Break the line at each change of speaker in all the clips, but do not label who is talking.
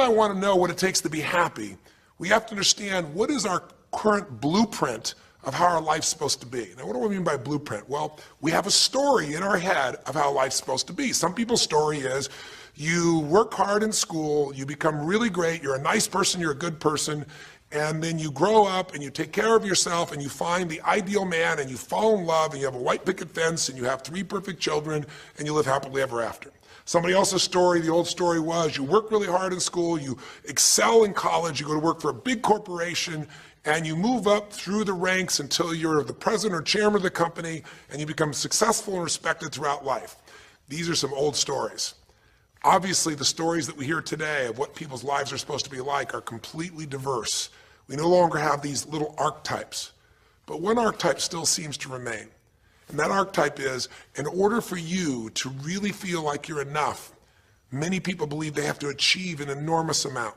I want to know what it takes to be happy, we have to understand what is our current blueprint of how our life's supposed to be. Now, what do I mean by blueprint? Well, we have a story in our head of how life's supposed to be. Some people's story is you work hard in school, you become really great, you're a nice person, you're a good person, and then you grow up and you take care of yourself and you find the ideal man and you fall in love and you have a white picket fence and you have 3 perfect children and you live happily ever after. Somebody else's story, the old story was you work really hard in school, you excel in college, you go to work for a big corporation, and you move up through the ranks until you're the president or chairman of the company and you become successful and respected throughout life. These are some old stories. Obviously, the stories that we hear today of what people's lives are supposed to be like are completely diverse. We no longer have these little archetypes, but one archetype still seems to remain. And that archetype is, in order for you to really feel like you're enough, many people believe they have to achieve an enormous amount.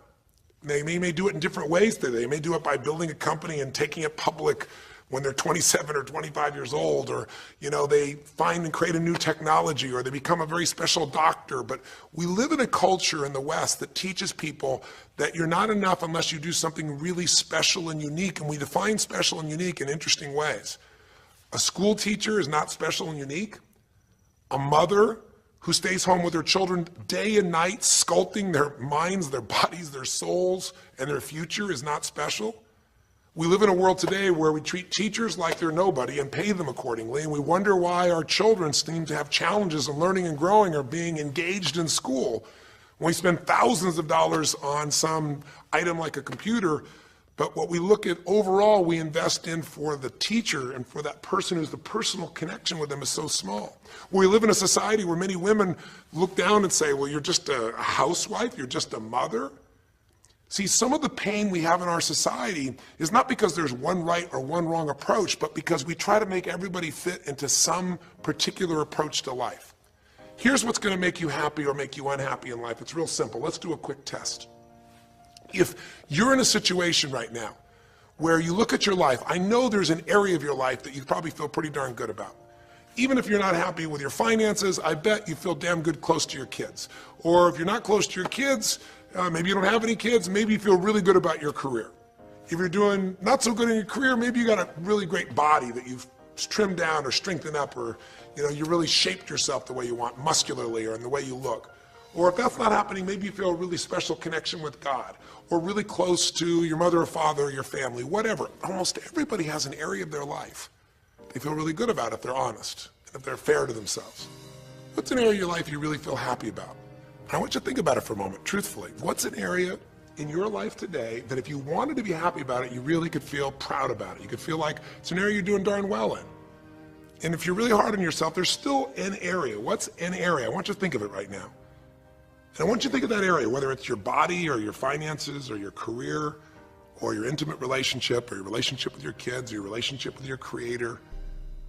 They may do it in different ways today. They may do it by building a company and taking it public when they're 27 or 25 years old, or they find and create a new technology, or they become a very special doctor. But we live in a culture in the West that teaches people that you're not enough unless you do something really special and unique, and we define special and unique in interesting ways. A school teacher is not special and unique. A mother who stays home with her children day and night, sculpting their minds, their bodies, their souls, and their future is not special. We live in a world today where we treat teachers like they're nobody and pay them accordingly, and we wonder why our children seem to have challenges in learning and growing or being engaged in school. When we spend thousands of dollars on some item like a computer, but what we look at overall, we invest in for the teacher and for that person who's the personal connection with them is so small. We live in a society where many women look down and say, well, you're just a housewife, you're just a mother. See, some of the pain we have in our society is not because there's one right or one wrong approach, but because we try to make everybody fit into some particular approach to life. Here's what's going to make you happy or make you unhappy in life. It's real simple. Let's do a quick test. If you're in a situation right now where you look at your life, I know there's an area of your life that you probably feel pretty darn good about. Even if you're not happy with your finances, I bet you feel damn good close to your kids. Or if you're not close to your kids, maybe you don't have any kids, maybe you feel really good about your career. If you're doing not so good in your career, maybe you got a really great body that you've trimmed down or strengthened up, or you really shaped yourself the way you want, muscularly, or in the way you look. Or if that's not happening, maybe you feel a really special connection with God, or really close to your mother or father or your family, whatever. Almost everybody has an area of their life they feel really good about if they're honest, and if they're fair to themselves. What's an area of your life you really feel happy about? I want you to think about it for a moment, truthfully. What's an area in your life today that if you wanted to be happy about it, you really could feel proud about it? You could feel like it's an area you're doing darn well in. And if you're really hard on yourself, there's still an area. What's an area? I want you to think of it right now. And I want you to think of that area, whether it's your body or your finances or your career or your intimate relationship or your relationship with your kids or your relationship with your creator,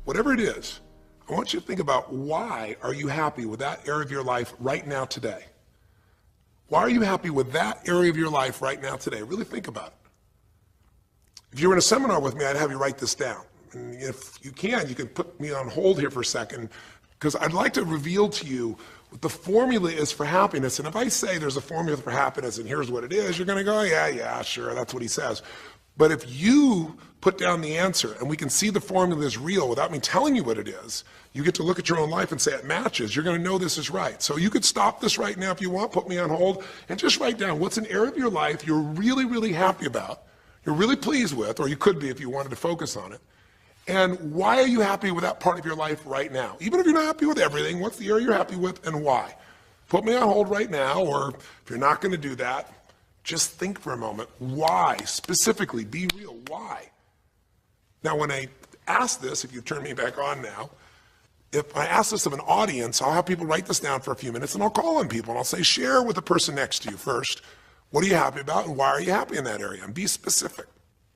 whatever it is. I want you to think about, why are you happy with that area of your life right now today? Why are you happy with that area of your life right now today? Really think about it. If you were in a seminar with me, I'd have you write this down. And if you can put me on hold here for a second, because I'd like to reveal to you what the formula is for happiness. And if I say there's a formula for happiness and here's what it is, you're going to go, yeah, sure, that's what he says. But if you put down the answer and we can see the formula is real without me telling you what it is, you get to look at your own life and say it matches. You're going to know this is right. So you could stop this right now if you want, put me on hold, and just write down what's an area of your life you're really, really happy about, you're really pleased with, or you could be if you wanted to focus on it. And why are you happy with that part of your life right now? Even if you're not happy with everything, what's the area you're happy with and why? Put me on hold right now, or if you're not going to do that, just think for a moment. Why? Specifically, be real. Why? Now, when I ask this, if you turn me back on now, if I ask this of an audience, I'll have people write this down for a few minutes, and I'll call on people, and I'll say, share with the person next to you first. What are you happy about, and why are you happy in that area? And be specific.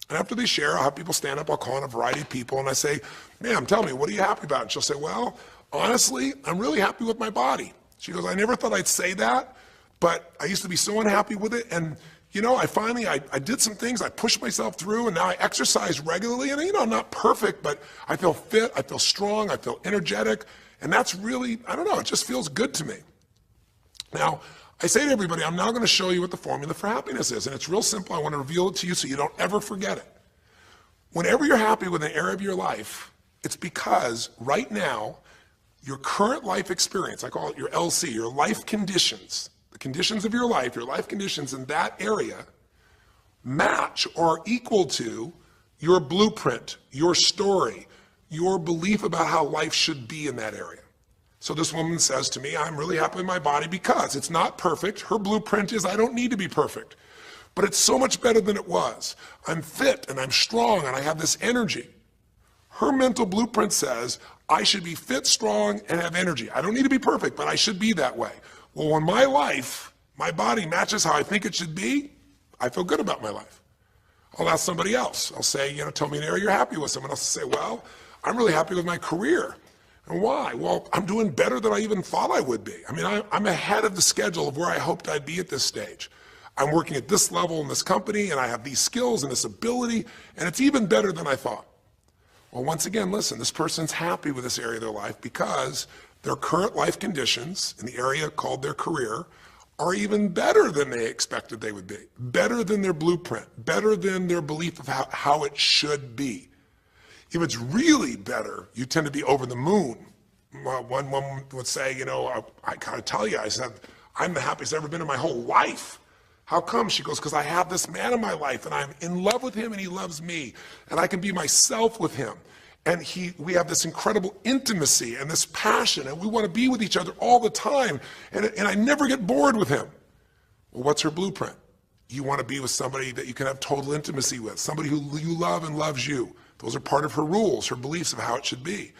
And after they share, I'll have people stand up, I'll call on a variety of people, and I say, ma'am, tell me, what are you happy about? And she'll say, well, honestly, I'm really happy with my body. She goes, I never thought I'd say that, but I used to be so unhappy with it, and I did some things, I pushed myself through, and now I exercise regularly, and I'm not perfect, but I feel fit, I feel strong, I feel energetic, and that's really, it just feels good to me. Now, I say to everybody, I'm now going to show you what the formula for happiness is. And it's real simple. I want to reveal it to you so you don't ever forget it. Whenever you're happy with an area of your life, it's because right now, your current life experience, I call it your LC, your life conditions, the conditions of your life conditions in that area match or are equal to your blueprint, your story, your belief about how life should be in that area. So this woman says to me, I'm really happy with my body because it's not perfect. Her blueprint is I don't need to be perfect, but it's so much better than it was. I'm fit and I'm strong and I have this energy. Her mental blueprint says I should be fit, strong, and have energy. I don't need to be perfect, but I should be that way. Well, when my life, my body matches how I think it should be, I feel good about my life. I'll ask somebody else. I'll say, tell me an area you're happy with. Someone else will say, well, I'm really happy with my career. And why? Well, I'm doing better than I even thought I would be. I mean, I'm ahead of the schedule of where I hoped I'd be at this stage. I'm working at this level in this company, and I have these skills and this ability, and it's even better than I thought. Well, once again, listen, this person's happy with this area of their life because their current life conditions in the area called their career are even better than they expected they would be, better than their blueprint, better than their belief of how it should be. If it's really better, you tend to be over the moon. One woman would say, I gotta tell you, I said, I'm the happiest I've ever been in my whole life. How come? She goes, because I have this man in my life and I'm in love with him and he loves me and I can be myself with him. And we have this incredible intimacy and this passion and we want to be with each other all the time and I never get bored with him. Well, what's her blueprint? You want to be with somebody that you can have total intimacy with, somebody who you love and loves you. Those are part of her rules, her beliefs of how it should be.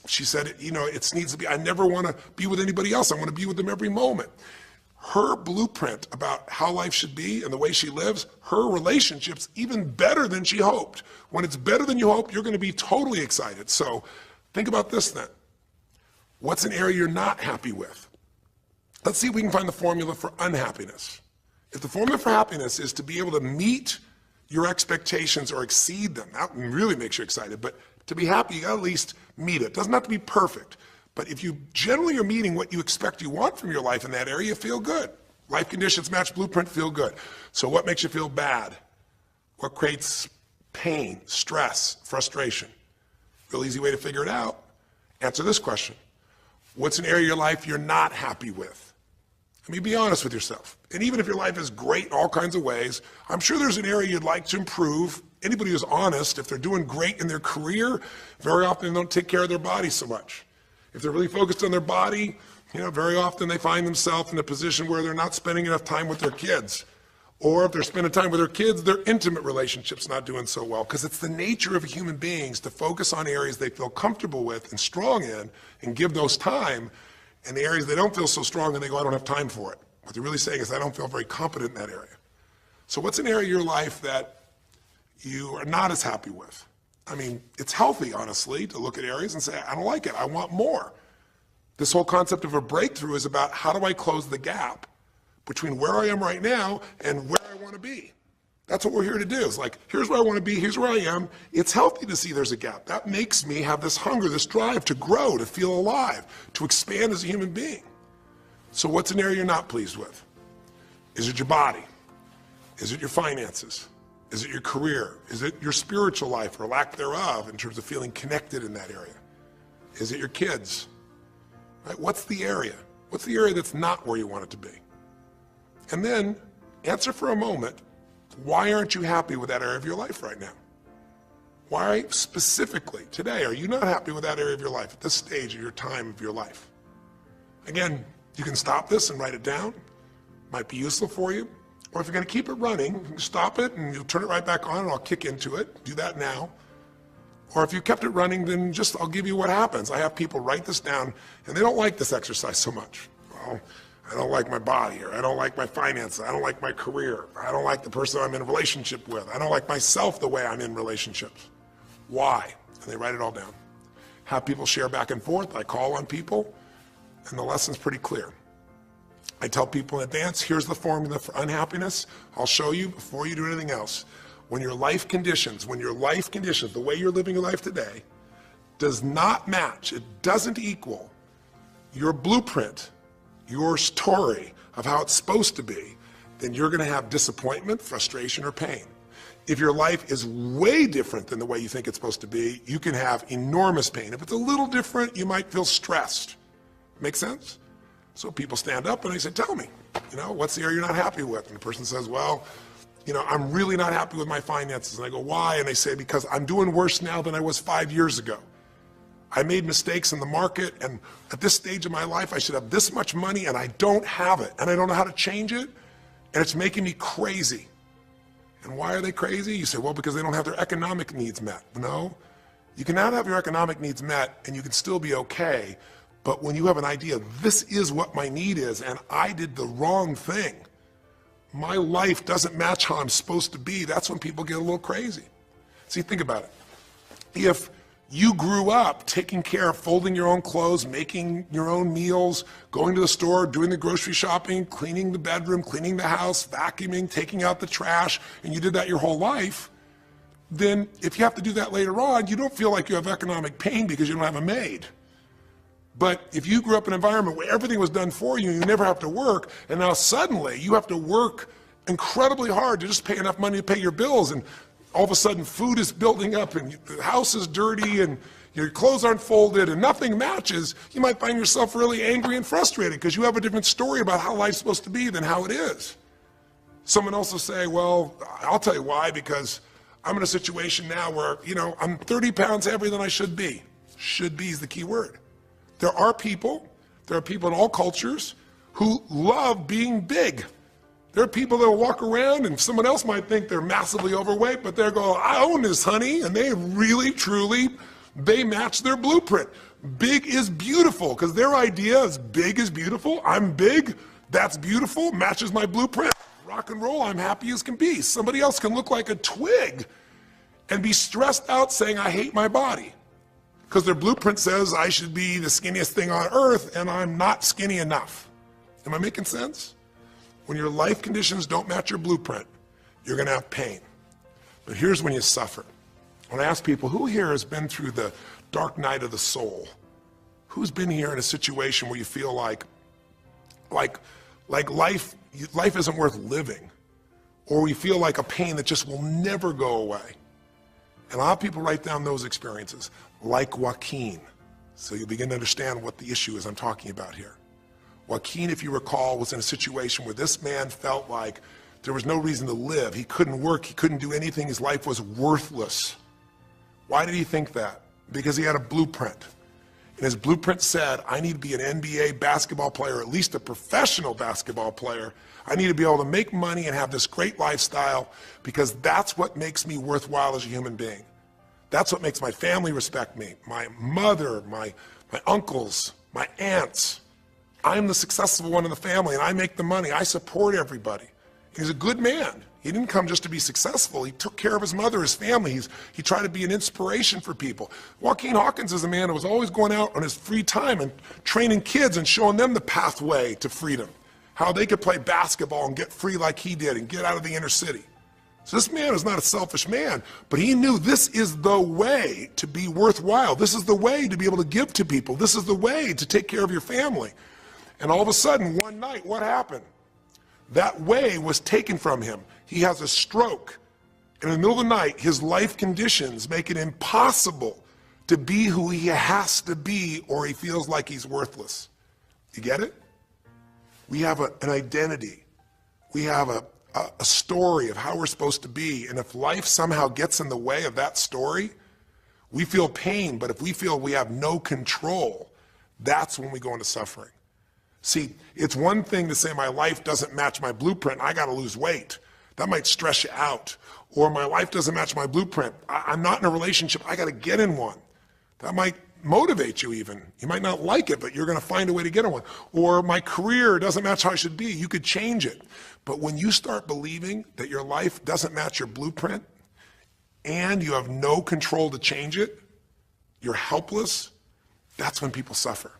She said, it needs to be, I never want to be with anybody else. I want to be with them every moment. Her blueprint about how life should be and the way she lives, her relationship's even better than she hoped. When it's better than you hope, you're going to be totally excited. So think about this then. What's an area you're not happy with? Let's see if we can find the formula for unhappiness. If the formula for happiness is to be able to meet your expectations or exceed them, that really makes you excited, but to be happy, you got to at least meet it. It doesn't have to be perfect. But if you generally are meeting what you expect you want from your life in that area, you feel good. Life conditions match blueprint, feel good. So what makes you feel bad? What creates pain, stress, frustration? Real easy way to figure it out. Answer this question. What's an area of your life you're not happy with? I mean, be honest with yourself. And even if your life is great in all kinds of ways, I'm sure there's an area you'd like to improve. Anybody who's honest, if they're doing great in their career, very often they don't take care of their body so much. If they're really focused on their body, very often they find themselves in a position where they're not spending enough time with their kids. Or if they're spending time with their kids, their intimate relationship's not doing so well. Because it's the nature of human beings to focus on areas they feel comfortable with and strong in and give those time. And the areas they don't feel so strong and they go, I don't have time for it. What they're really saying is, I don't feel very competent in that area. So what's an area of your life that you are not as happy with? I mean, it's healthy, honestly, to look at areas and say, I don't like it, I want more. This whole concept of a breakthrough is about how do I close the gap between where I am right now and where I want to be. That's what we're here to do. It's like, here's where I want to be, here's where I am. It's healthy to see there's a gap. That makes me have this hunger, this drive to grow, to feel alive, to expand as a human being. So what's an area you're not pleased with? Is it your body? Is it your finances? Is it your career? Is it your spiritual life or lack thereof in terms of feeling connected in that area? Is it your kids? Right? What's the area? What's the area that's not where you want it to be? And then answer for a moment, why aren't you happy with that area of your life right now? Why specifically today are you not happy with that area of your life at this stage of your time of your life? Again, you can stop this and write it down. Might be useful for you. Or if you're going to keep it running, you can stop it and you'll turn it right back on and I'll kick into it. Do that now. Or if you kept it running, then I'll give you what happens. I have people write this down and they don't like this exercise so much. Well, I don't like my body, or I don't like my finances, I don't like my career, I don't like the person I'm in a relationship with, I don't like myself the way I'm in relationships. Why? And they write it all down. Have people share back and forth. I call on people and the lesson's pretty clear. I tell people in advance, here's the formula for unhappiness. I'll show you before you do anything else. When your life conditions, the way you're living your life today, does not match, it doesn't equal your blueprint, your story of how it's supposed to be, then you're gonna have disappointment, frustration, or pain. If your life is way different than the way you think it's supposed to be, you can have enormous pain. If it's a little different, you might feel stressed. Make sense? So people stand up and they say, tell me, what's the area you're not happy with? And the person says, well, I'm really not happy with my finances. And I go, why? And they say, because I'm doing worse now than I was 5 years ago. I made mistakes in the market, and at this stage of my life, I should have this much money, and I don't have it, and I don't know how to change it, and it's making me crazy. And why are they crazy? You say, well, because they don't have their economic needs met. No, you can not have your economic needs met, and you can still be okay, but when you have an idea, this is what my need is, and I did the wrong thing, my life doesn't match how I'm supposed to be, that's when people get a little crazy. See, think about it. If you grew up taking care of folding your own clothes, making your own meals, going to the store, doing the grocery shopping, cleaning the bedroom, cleaning the house, vacuuming, taking out the trash, and you did that your whole life, then if you have to do that later on, you don't feel like you have economic pain because you don't have a maid. But if you grew up in an environment where everything was done for you, you never have to work, and now suddenly you have to work incredibly hard to just pay enough money to pay your bills, and all of a sudden food is building up and the house is dirty and your clothes aren't folded and nothing matches, you might find yourself really angry and frustrated because you have a different story about how life's supposed to be than how it is. Someone else will say, well, I'll tell you why, because I'm in a situation now where, I'm 30 pounds heavier than I should be. Should be is the key word. There are people in all cultures who love being big. There are people that will walk around and someone else might think they're massively overweight, but they're going, I own this, honey, and they really, truly, they match their blueprint. Big is beautiful, because their idea is big is beautiful. I'm big, that's beautiful, matches my blueprint. Rock and roll, I'm happy as can be. Somebody else can look like a twig and be stressed out saying, I hate my body, because their blueprint says I should be the skinniest thing on earth, and I'm not skinny enough. Am I making sense? When your life conditions don't match your blueprint, you're gonna have pain. But here's when you suffer. When I ask people, who here has been through the dark night of the soul? Who's been here in a situation where you feel like life isn't worth living, or we feel like a pain that just will never go away? And a lot of people write down those experiences, like Joaquin. So you'll begin to understand what the issue is I'm talking about here. Joaquin, if you recall, was in a situation where this man felt like there was no reason to live. He couldn't work, he couldn't do anything, his life was worthless. Why did he think that? Because he had a blueprint. And his blueprint said, I need to be an NBA basketball player, at least a professional basketball player. I need to be able to make money and have this great lifestyle, because that's what makes me worthwhile as a human being. That's what makes my family respect me. My mother, my uncles, my aunts. I'm the successful one in the family, and I make the money. I support everybody. He's a good man. He didn't come just to be successful. He took care of his mother, his family. He tried to be an inspiration for people. Joaquin Hawkins is a man who was always going out on his free time and training kids and showing them the pathway to freedom, how they could play basketball and get free like he did and get out of the inner city. So this man is not a selfish man, but he knew this is the way to be worthwhile. This is the way to be able to give to people. This is the way to take care of your family. And all of a sudden, one night, what happened? That way was taken from him. He has a stroke. And in the middle of the night, his life conditions make it impossible to be who he has to be, or he feels like he's worthless. You get it? We have an identity. We have a story of how we're supposed to be. And if life somehow gets in the way of that story, we feel pain. But if we feel we have no control, that's when we go into suffering. See, it's one thing to say my life doesn't match my blueprint, I gotta lose weight. That might stress you out. Or my life doesn't match my blueprint, I'm not in a relationship, I gotta get in one. That might motivate you even. You might not like it, but you're gonna find a way to get in one. Or my career doesn't match how I should be, you could change it. But when you start believing that your life doesn't match your blueprint, and you have no control to change it, you're helpless, that's when people suffer.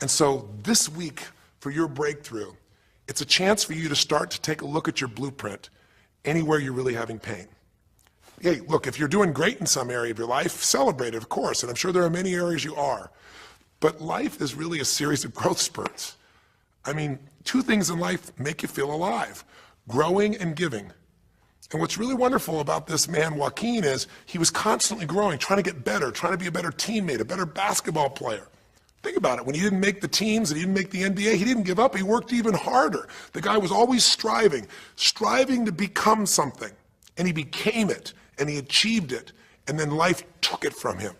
And so this week, for your breakthrough, it's a chance for you to start to take a look at your blueprint anywhere you're really having pain. Hey, look, if you're doing great in some area of your life, celebrate it, of course, and I'm sure there are many areas you are. But life is really a series of growth spurts. I mean, two things in life make you feel alive: growing and giving. And what's really wonderful about this man, Joaquin, is he was constantly growing, trying to get better, trying to be a better teammate, a better basketball player. Think about it. When he didn't make the teams and he didn't make the NBA, he didn't give up. He worked even harder. The guy was always striving to become something. And he became it, and he achieved it, and then life took it from him.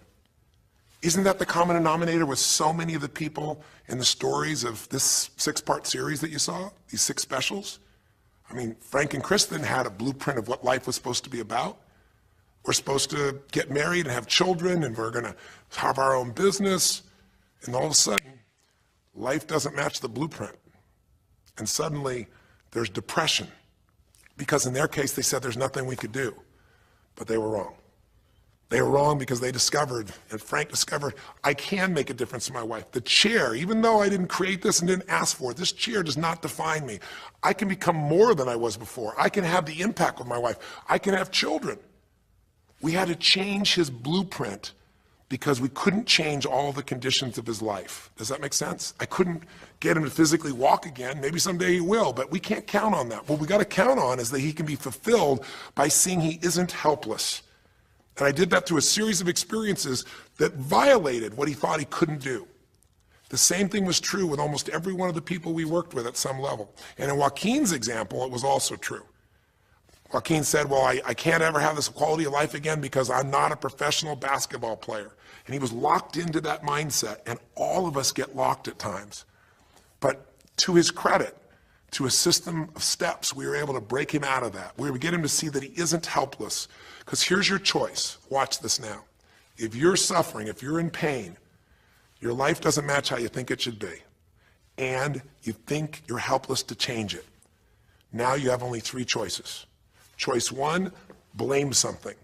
Isn't that the common denominator with so many of the people in the stories of this 6-part series that you saw, these 6 specials? I mean, Frank and Kristen had a blueprint of what life was supposed to be about. We're supposed to get married and have children, and we're going to have our own business. And all of a sudden, life doesn't match the blueprint. And suddenly, there's depression. Because in their case, they said there's nothing we could do. But they were wrong. They were wrong because they discovered, and Frank discovered, I can make a difference in my wife. The chair, even though I didn't create this and didn't ask for it, this chair does not define me. I can become more than I was before. I can have the impact with my wife. I can have children. We had to change his blueprint because we couldn't change all the conditions of his life. Does that make sense? I couldn't get him to physically walk again. Maybe someday he will, but we can't count on that. What we got to count on is that he can be fulfilled by seeing he isn't helpless. And I did that through a series of experiences that violated what he thought he couldn't do. The same thing was true with almost every one of the people we worked with at some level. And in Joaquin's example, it was also true. Joaquin said, well, I can't ever have this quality of life again because I'm not a professional basketball player. And he was locked into that mindset, and all of us get locked at times. But to his credit, to a system of steps, we were able to break him out of that. We were able to get him to see that he isn't helpless. Because here's your choice. Watch this now. If you're suffering, if you're in pain, your life doesn't match how you think it should be, and you think you're helpless to change it, now you have only 3 choices. Choice 1, blame something.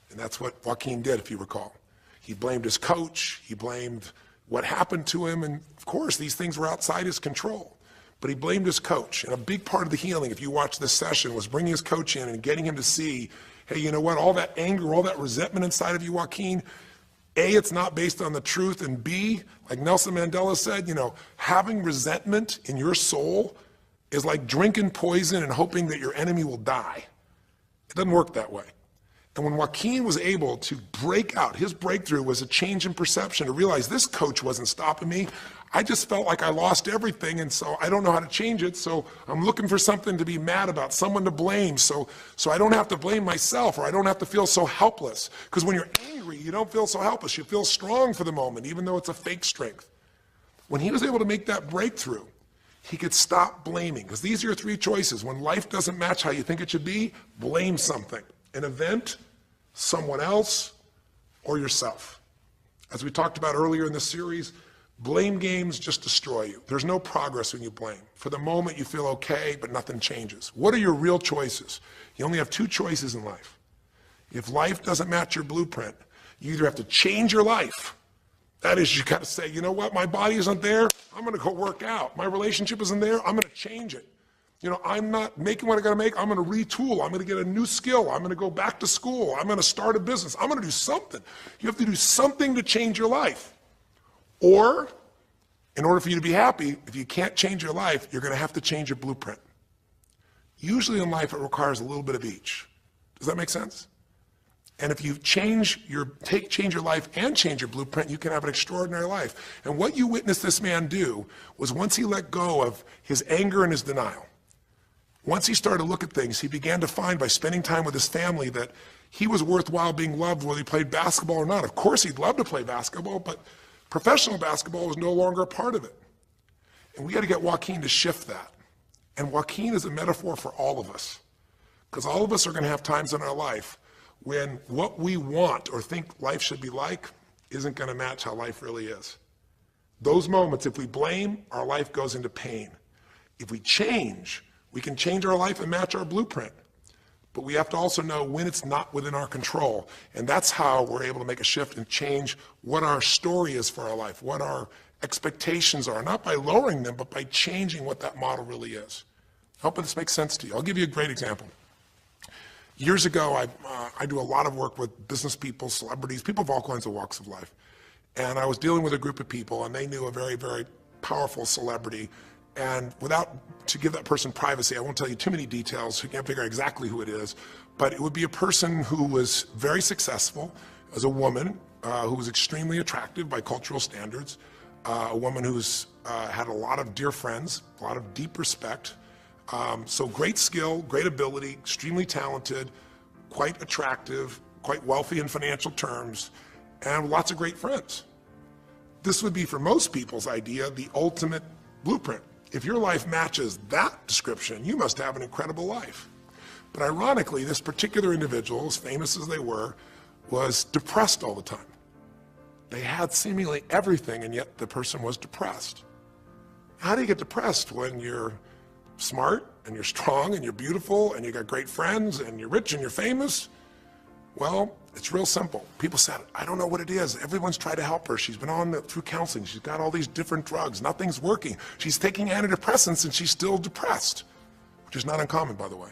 And that's what Joaquin did, if you recall. He blamed his coach. He blamed what happened to him. And of course, these things were outside his control. But he blamed his coach. And a big part of the healing, if you watch this session, was bringing his coach in and getting him to see, hey, you know what, all that anger, all that resentment inside of you, Joaquin, A, it's not based on the truth, and B, like Nelson Mandela said, you know, having resentment in your soul is like drinking poison and hoping that your enemy will die. It doesn't work that way. And when Joaquin was able to break out, his breakthrough was a change in perception, to realize this coach wasn't stopping me. I just felt like I lost everything, and so I don't know how to change it, so I'm looking for something to be mad about, someone to blame, so I don't have to blame myself, or I don't have to feel so helpless. Because when you're angry, you don't feel so helpless. You feel strong for the moment, even though it's a fake strength. When he was able to make that breakthrough, he could stop blaming. Because these are your 3 choices. When life doesn't match how you think it should be, blame something. An event, someone else, or yourself. As we talked about earlier in this series, blame games just destroy you. There's no progress when you blame. For the moment, you feel okay, but nothing changes. What are your real choices? You only have 2 choices in life. If life doesn't match your blueprint, you either have to change your life. That is, you got to say, you know what, my body isn't there, I'm going to go work out. My relationship isn't there, I'm going to change it. You know, I'm not making what I got to make, I'm going to retool, I'm going to get a new skill, I'm going to go back to school, I'm going to start a business, I'm going to do something. You have to do something to change your life. Or, in order for you to be happy, if you can't change your life, you're going to have to change your blueprint. Usually in life, it requires a little bit of each. Does that make sense? And if you change your life and change your blueprint, you can have an extraordinary life. And what you witnessed this man do was, once he let go of his anger and his denial, once he started to look at things, he began to find, by spending time with his family, that he was worthwhile being loved whether he played basketball or not. Of course, he'd love to play basketball, but professional basketball was no longer a part of it. And we got to get Joaquin to shift that. And Joaquin is a metaphor for all of us. Because all of us are going to have times in our life when what we want or think life should be like isn't going to match how life really is. Those moments, if we blame, our life goes into pain. If we change, we can change our life and match our blueprint. But we have to also know when it's not within our control. And that's how we're able to make a shift and change what our story is for our life, what our expectations are, not by lowering them, but by changing what that model really is. I hope this makes sense to you. I'll give you a great example. Years ago, I do a lot of work with business people, celebrities, people of all kinds of walks of life. And I was dealing with a group of people, and they knew a very, very powerful celebrity. And to give that person privacy, I won't tell you too many details, you can't figure out exactly who it is, but it would be a person who was very successful as a woman, who was extremely attractive by cultural standards, a woman who's had a lot of dear friends, a lot of deep respect, so great skill, great ability, extremely talented, quite attractive, quite wealthy in financial terms, and lots of great friends. This would be, for most people's idea, the ultimate blueprint. If your life matches that description, you must have an incredible life. But ironically, this particular individual, as famous as they were, was depressed all the time. They had seemingly everything, and yet the person was depressed. How do you get depressed when you're smart, and you're strong, and you're beautiful, and you got great friends, and you're rich, and you're famous? Well, it's real simple. People said, I don't know what it is. Everyone's tried to help her. She's been through counseling. She's got all these different drugs. Nothing's working. She's taking antidepressants and she's still depressed, which is not uncommon, by the way.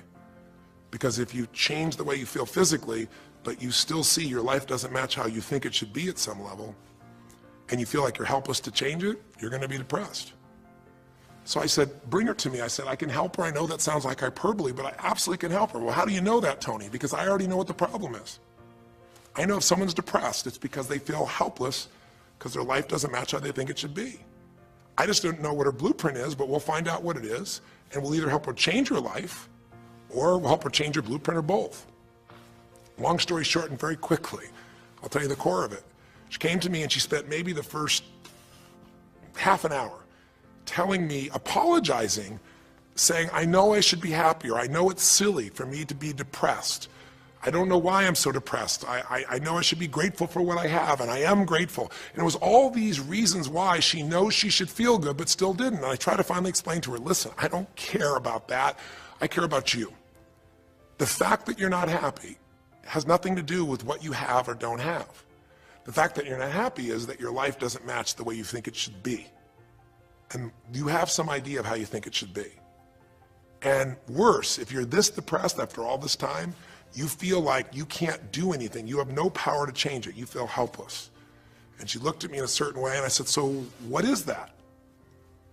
Because if you change the way you feel physically, but you still see your life doesn't match how you think it should be at some level, and you feel like you're helpless to change it, you're going to be depressed. So I said, bring her to me. I said, I can help her. I know that sounds like hyperbole, but I absolutely can help her. Well, how do you know that, Tony? Because I already know what the problem is. I know if someone's depressed, it's because they feel helpless because their life doesn't match how they think it should be. I just don't know what her blueprint is, but we'll find out what it is, and we'll either help her change her life, or we'll help her change her blueprint, or both. Long story short, and very quickly, I'll tell you the core of it. She came to me and she spent maybe the first half an hour telling me, apologizing, saying, I know I should be happier. I know it's silly for me to be depressed. I don't know why I'm so depressed. I know I should be grateful for what I have, and I am grateful. And it was all these reasons why she knows she should feel good, but still didn't. And I tried to finally explain to her, listen, I don't care about that. I care about you. The fact that you're not happy has nothing to do with what you have or don't have. The fact that you're not happy is that your life doesn't match the way you think it should be. And you have some idea of how you think it should be. And worse, if you're this depressed after all this time, you feel like you can't do anything. You have no power to change it. You feel helpless. And she looked at me in a certain way, and I said, so what is that?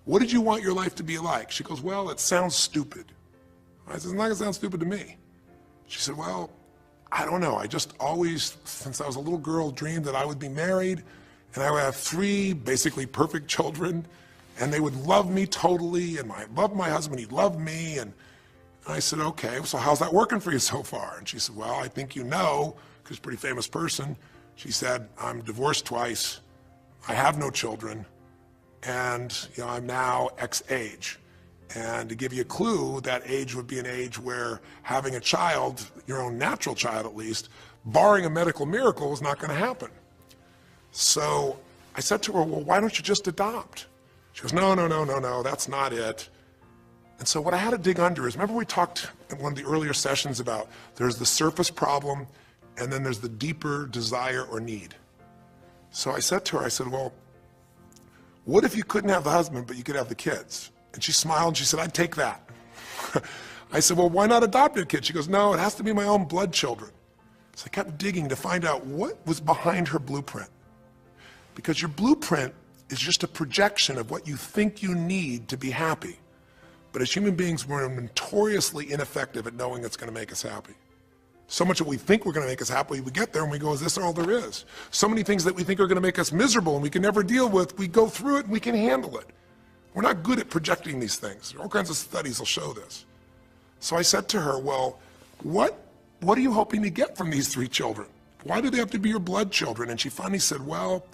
What did you want your life to be like? She goes, well, it sounds stupid. I said, it's not going to sound stupid to me. She said, well, I don't know. I just always, since I was a little girl, dreamed that I would be married, and I would have 3 basically perfect children, and they would love me totally, and I loved my husband, he'd love me, and I said, okay, so how's that working for you so far? And she said, well, I think you know, because she's a pretty famous person. She said, I'm divorced twice, I have no children, and I'm now X age. And to give you a clue, that age would be an age where having a child, your own natural child at least, barring a medical miracle, is not going to happen. So I said to her, well, why don't you just adopt? She goes, no, that's not it. And so what I had to dig under is, remember we talked in one of the earlier sessions about there's the surface problem and then there's the deeper desire or need. So I said to her, I said, well, what if you couldn't have the husband but you could have the kids? And she smiled and she said, I'd take that. I said, well, why not adopt a kid? She goes, no, it has to be my own blood children. So I kept digging to find out what was behind her blueprint. Because your blueprint is just a projection of what you think you need to be happy. But as human beings, we're notoriously ineffective at knowing it's going to make us happy. So much that we think we're going to make us happy, we get there and we go, is this all there is? So many things that we think are going to make us miserable and we can never deal with, we go through it and we can handle it. We're not good at projecting these things. All kinds of studies will show this. So I said to her, well, what are you hoping to get from these 3 children? Why do they have to be your blood children? And she finally said, well,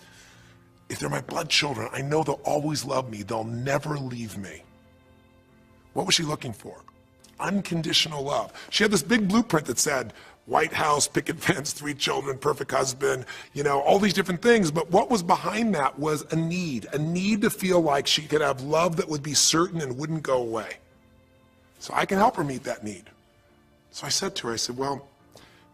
if they're my blood children, I know they'll always love me. They'll never leave me. What was she looking for? Unconditional love. She had this big blueprint that said, White House, picket fence, 3 children, perfect husband, all these different things. But what was behind that was a need to feel like she could have love that would be certain and wouldn't go away. So I can help her meet that need. So I said to her, I said, well,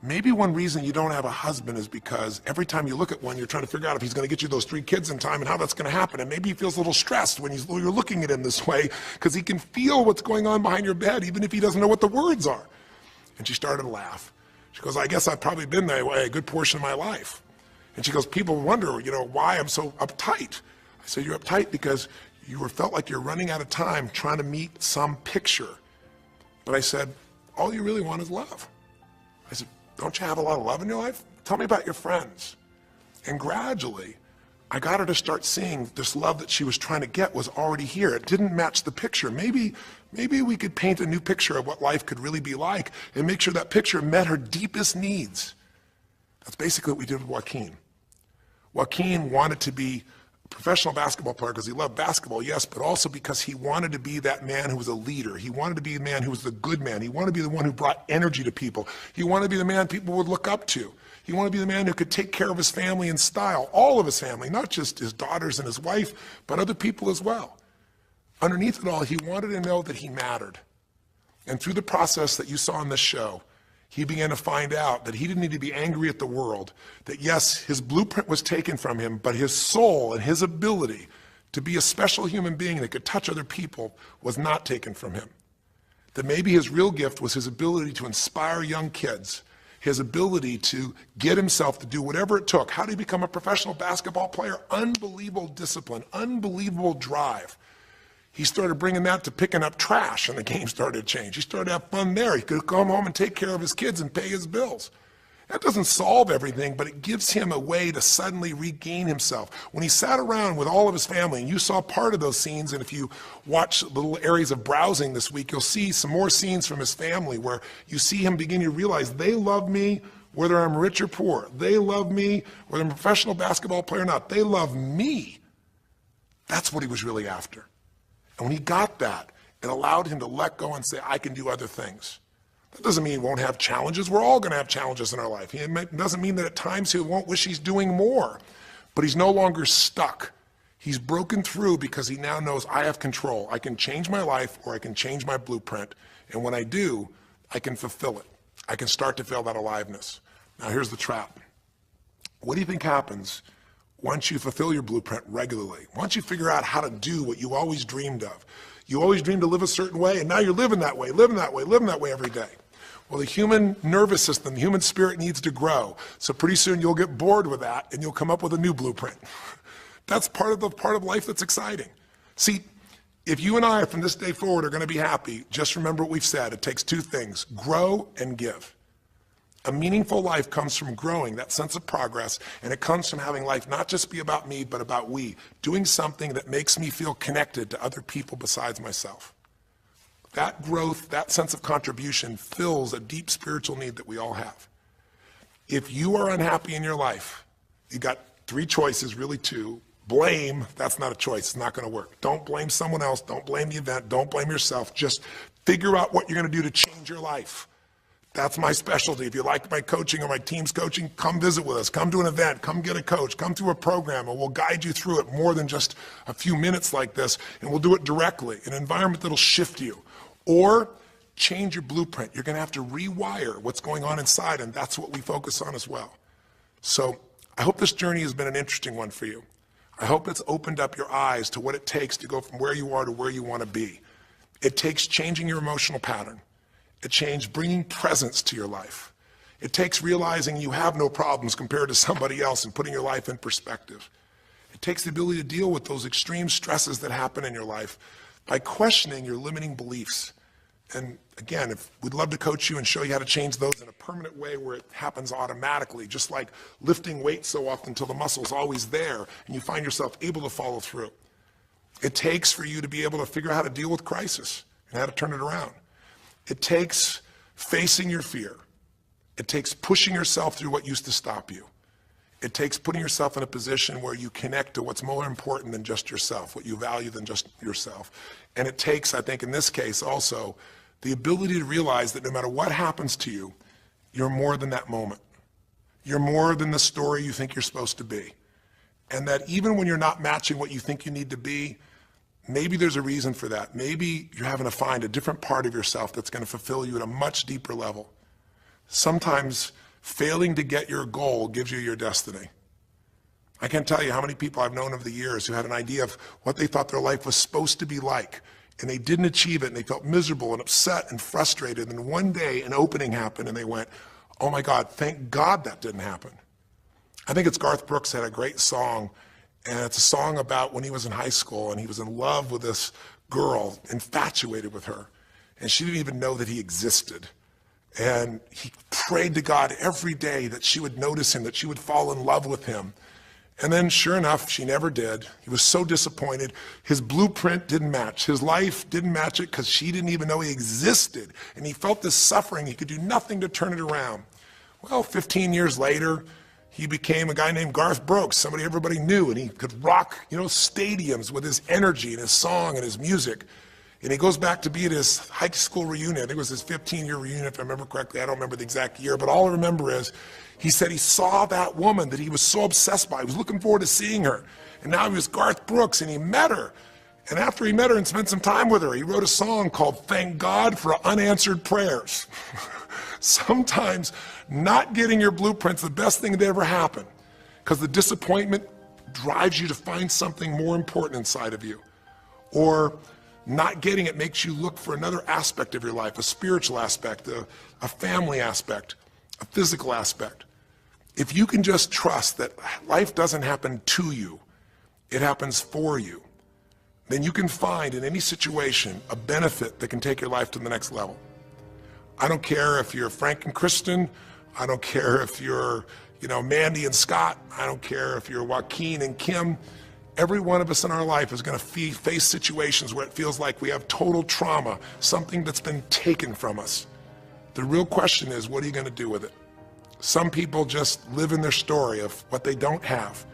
maybe one reason you don't have a husband is because every time you look at one, you're trying to figure out if he's going to get you those 3 kids in time and how that's going to happen. And maybe he feels a little stressed when you're looking at him this way because he can feel what's going on behind your bed, even if he doesn't know what the words are. And she started to laugh. She goes, I guess I've probably been that way a good portion of my life. And she goes, people wonder, why I'm so uptight. I said, you're uptight because you felt like you're running out of time trying to meet some picture. But I said, all you really want is love. I said, don't you have a lot of love in your life? Tell me about your friends. And gradually, I got her to start seeing this love that she was trying to get was already here. It didn't match the picture. Maybe we could paint a new picture of what life could really be like and make sure that picture met her deepest needs. That's basically what we did with Joaquin. Joaquin wanted to be a professional basketball player because he loved basketball, yes, but also because he wanted to be that man who was a leader. He wanted to be a man who was the good man. He wanted to be the one who brought energy to people. He wanted to be the man people would look up to. He wanted to be the man who could take care of his family in style, all of his family, not just his daughters and his wife, but other people as well. Underneath it all, he wanted to know that he mattered. And through the process that you saw in this show, he began to find out that he didn't need to be angry at the world, that yes, his blueprint was taken from him, but his soul and his ability to be a special human being that could touch other people was not taken from him. That maybe his real gift was his ability to inspire young kids, his ability to get himself to do whatever it took. How did he become a professional basketball player? Unbelievable discipline, unbelievable drive. He started bringing that to picking up trash, and the game started to change. He started to have fun there. He could come home and take care of his kids and pay his bills. That doesn't solve everything, but it gives him a way to suddenly regain himself. When he sat around with all of his family, and you saw part of those scenes, and if you watch little areas of browsing this week, you'll see some more scenes from his family where you see him begin to realize they love me whether I'm rich or poor. They love me whether I'm a professional basketball player or not. They love me. That's what he was really after. And when he got that, it allowed him to let go and say, I can do other things. That doesn't mean he won't have challenges. We're all going to have challenges in our life. It doesn't mean that at times he won't wish he's doing more, but he's no longer stuck. He's broken through because he now knows I have control. I can change my life or I can change my blueprint. And when I do, I can fulfill it. I can start to feel that aliveness. Now here's the trap. What do you think happens once you fulfill your blueprint regularly? Once you figure out how to do what you always dreamed of? You always dreamed to live a certain way, and now you're living that way every day. Well, the human nervous system, the human spirit needs to grow. So pretty soon you'll get bored with that, and you'll come up with a new blueprint. That's part of life that's exciting. See, if you and I from this day forward are going to be happy, just remember what we've said. It takes two things: grow and give. A meaningful life comes from growing, that sense of progress, and it comes from having life not just be about me, but about we, doing something that makes me feel connected to other people besides myself. That growth, that sense of contribution fills a deep spiritual need that we all have. If you are unhappy in your life, you got three choices, really two. Blame, that's not a choice, it's not going to work. Don't blame someone else, don't blame the event, don't blame yourself. Just figure out what you're going to do to change your life. That's my specialty. If you like my coaching or my team's coaching, come visit with us. Come to an event. Come get a coach. Come through a program, and we'll guide you through it more than just a few minutes like this, and we'll do it directly, an environment that'll shift you. Or change your blueprint. You're going to have to rewire what's going on inside, and that's what we focus on as well. So I hope this journey has been an interesting one for you. I hope it's opened up your eyes to what it takes to go from where you are to where you want to be. It takes changing your emotional pattern. It takes bringing presence to your life. It takes realizing you have no problems compared to somebody else and putting your life in perspective. It takes the ability to deal with those extreme stresses that happen in your life by questioning your limiting beliefs. And again, we'd love to coach you and show you how to change those in a permanent way where it happens automatically, just like lifting weights so often until the muscle's always there and you find yourself able to follow through. It takes for you to be able to figure out how to deal with crisis and how to turn it around. It takes facing your fear. It takes pushing yourself through what used to stop you. It takes putting yourself in a position where you connect to what's more important than just yourself, what you value than just yourself. And it takes, I think in this case also, the ability to realize that no matter what happens to you, you're more than that moment. You're more than the story you think you're supposed to be. And that even when you're not matching what you think you need to be, maybe there's a reason for that. Maybe you're having to find a different part of yourself that's going to fulfill you at a much deeper level. Sometimes failing to get your goal gives you your destiny. I can't tell you how many people I've known over the years who had an idea of what they thought their life was supposed to be like, and they didn't achieve it, and they felt miserable and upset and frustrated, and one day an opening happened, and they went, oh my God, thank God that didn't happen. I think it's Garth Brooks had a great song, And it's a song about when he was in high school and he was in love with this girl, infatuated with her. And she didn't even know that he existed. And he prayed to God every day that she would notice him, that she would fall in love with him. And then sure enough, she never did. He was so disappointed. His blueprint didn't match. His life didn't match it because she didn't even know he existed. And he felt this suffering. He could do nothing to turn it around. Well, 15 years later, he became a guy named Garth Brooks, somebody everybody knew, and he could rock, stadiums with his energy and his song and his music. And he goes back to be at his high school reunion. I think it was his 15-year reunion, if I remember correctly. I don't remember the exact year, but all I remember is he said he saw that woman that he was so obsessed by. He was looking forward to seeing her. And now he was Garth Brooks, and he met her. And after he met her and spent some time with her, he wrote a song called Thank God for Unanswered Prayers. Sometimes not getting your blueprint's the best thing that ever happened, because the disappointment drives you to find something more important inside of you. Or not getting it makes you look for another aspect of your life, a spiritual aspect, a family aspect, a physical aspect. If you can just trust that life doesn't happen to you, it happens for you, then you can find in any situation a benefit that can take your life to the next level. I don't care if you're Frank and Kristen. I don't care if you're, Mandy and Scott. I don't care if you're Joaquin and Kim. Every one of us in our life is going to face situations where it feels like we have total trauma, something that's been taken from us. The real question is, what are you going to do with it? Some people just live in their story of what they don't have,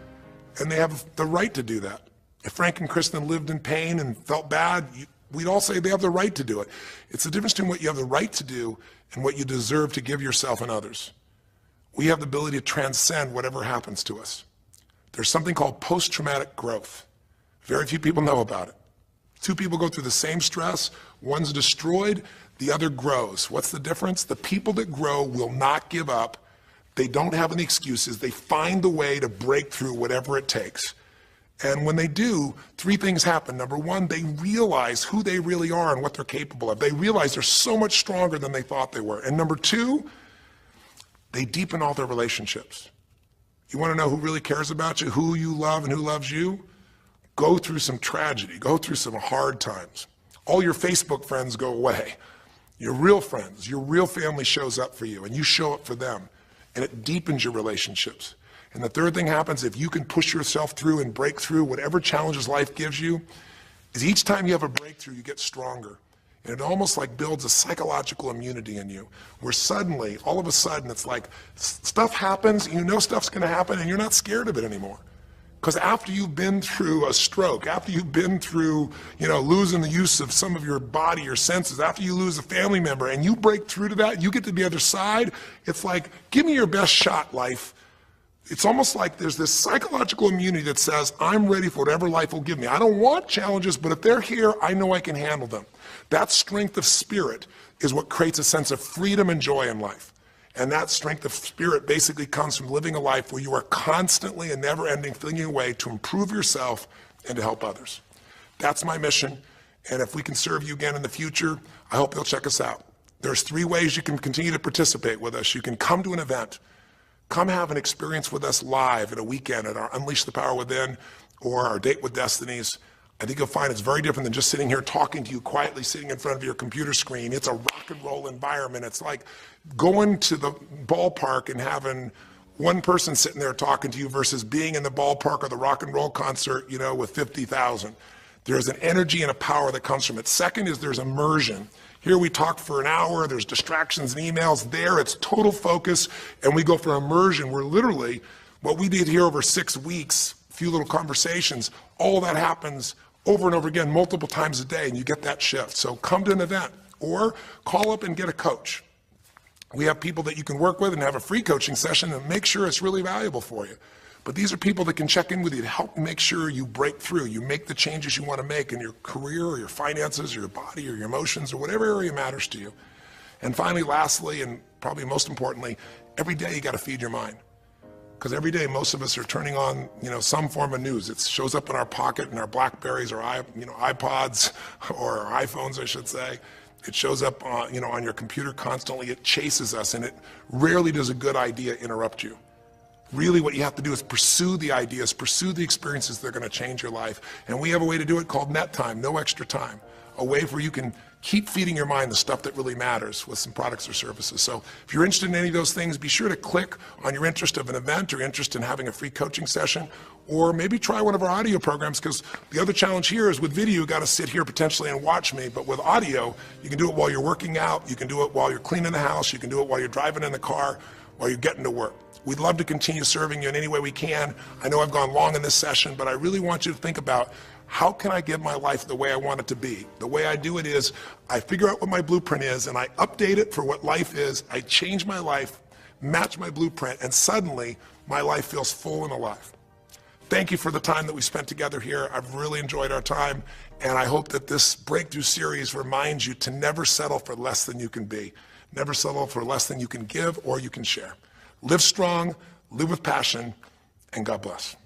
and they have the right to do that. If Frank and Kristen lived in pain and felt bad, we'd all say they have the right to do it. It's the difference between what you have the right to do and what you deserve to give yourself and others. We have the ability to transcend whatever happens to us. There's something called post-traumatic growth. Very few people know about it. Two people go through the same stress, one's destroyed, the other grows. What's the difference? The people that grow will not give up. They don't have any excuses. They find the way to break through whatever it takes. And when they do, three things happen. Number one, they realize who they really are and what they're capable of. They realize they're so much stronger than they thought they were. And number two, they deepen all their relationships. You want to know who really cares about you, who you love and who loves you? Go through some tragedy, go through some hard times. All your Facebook friends go away. Your real friends, your real family shows up for you and you show up for them, and it deepens your relationships. And the third thing happens, if you can push yourself through and break through whatever challenges life gives you, is each time you have a breakthrough, you get stronger. And it almost like builds a psychological immunity in you, where suddenly, all of a sudden, it's like stuff happens, you know stuff's gonna happen, and you're not scared of it anymore. Because after you've been through a stroke, after you've been through, losing the use of some of your body, your senses, after you lose a family member, and you break through to that, you get to the other side, it's like, give me your best shot, life. It's almost like there's this psychological immunity that says, I'm ready for whatever life will give me. I don't want challenges, but if they're here, I know I can handle them. That strength of spirit is what creates a sense of freedom and joy in life. And that strength of spirit basically comes from living a life where you are constantly and never-ending flinging away to improve yourself and to help others. That's my mission, and if we can serve you again in the future, I hope you'll check us out. There's 3 ways you can continue to participate with us. You can come to an event. Come have an experience with us live at a weekend at our Unleash the Power Within or our Date with Destinies. I think you'll find it's very different than just sitting here talking to you quietly, sitting in front of your computer screen. It's a rock and roll environment. It's like going to the ballpark and having one person sitting there talking to you versus being in the ballpark or the rock and roll concert, with 50,000. There's an energy and a power that comes from it. Second is there's immersion. Here we talk for an hour, there's distractions and emails. There it's total focus, and we go for immersion where literally what we did here over 6 weeks, a few little conversations, all that happens over and over again, multiple times a day, and you get that shift. So come to an event or call up and get a coach. We have people that you can work with and have a free coaching session and make sure it's really valuable for you. But these are people that can check in with you to help make sure you break through, you make the changes you want to make in your career or your finances or your body or your emotions or whatever area matters to you. And finally, lastly, and probably most importantly, every day you got to feed your mind. Because every day most of us are turning on, some form of news. It shows up in our pocket, in our Blackberries or iPods or our iPhones, I should say. It shows up on your computer constantly. It chases us, and it rarely does a good idea interrupt you. really what you have to do is pursue the ideas, pursue the experiences that are going to change your life. And we have a way to do it called net time, no extra time. A way where you can keep feeding your mind the stuff that really matters with some products or services. So if you're interested in any of those things, be sure to click on your interest of an event or interest in having a free coaching session, or maybe try one of our audio programs, because the other challenge here is with video, you got to sit here potentially and watch me, but with audio, you can do it while you're working out, you can do it while you're cleaning the house, you can do it while you're driving in the car, while you're getting to work. We'd love to continue serving you in any way we can. I know I've gone long in this session, but I really want you to think about, how can I get my life the way I want it to be? The way I do it is I figure out what my blueprint is and I update it for what life is. I change my life, match my blueprint, and suddenly my life feels full and alive. Thank you for the time that we spent together here. I've really enjoyed our time, and I hope that this breakthrough series reminds you to never settle for less than you can be. Never settle for less than you can give or you can share. Live strong, live with passion, and God bless.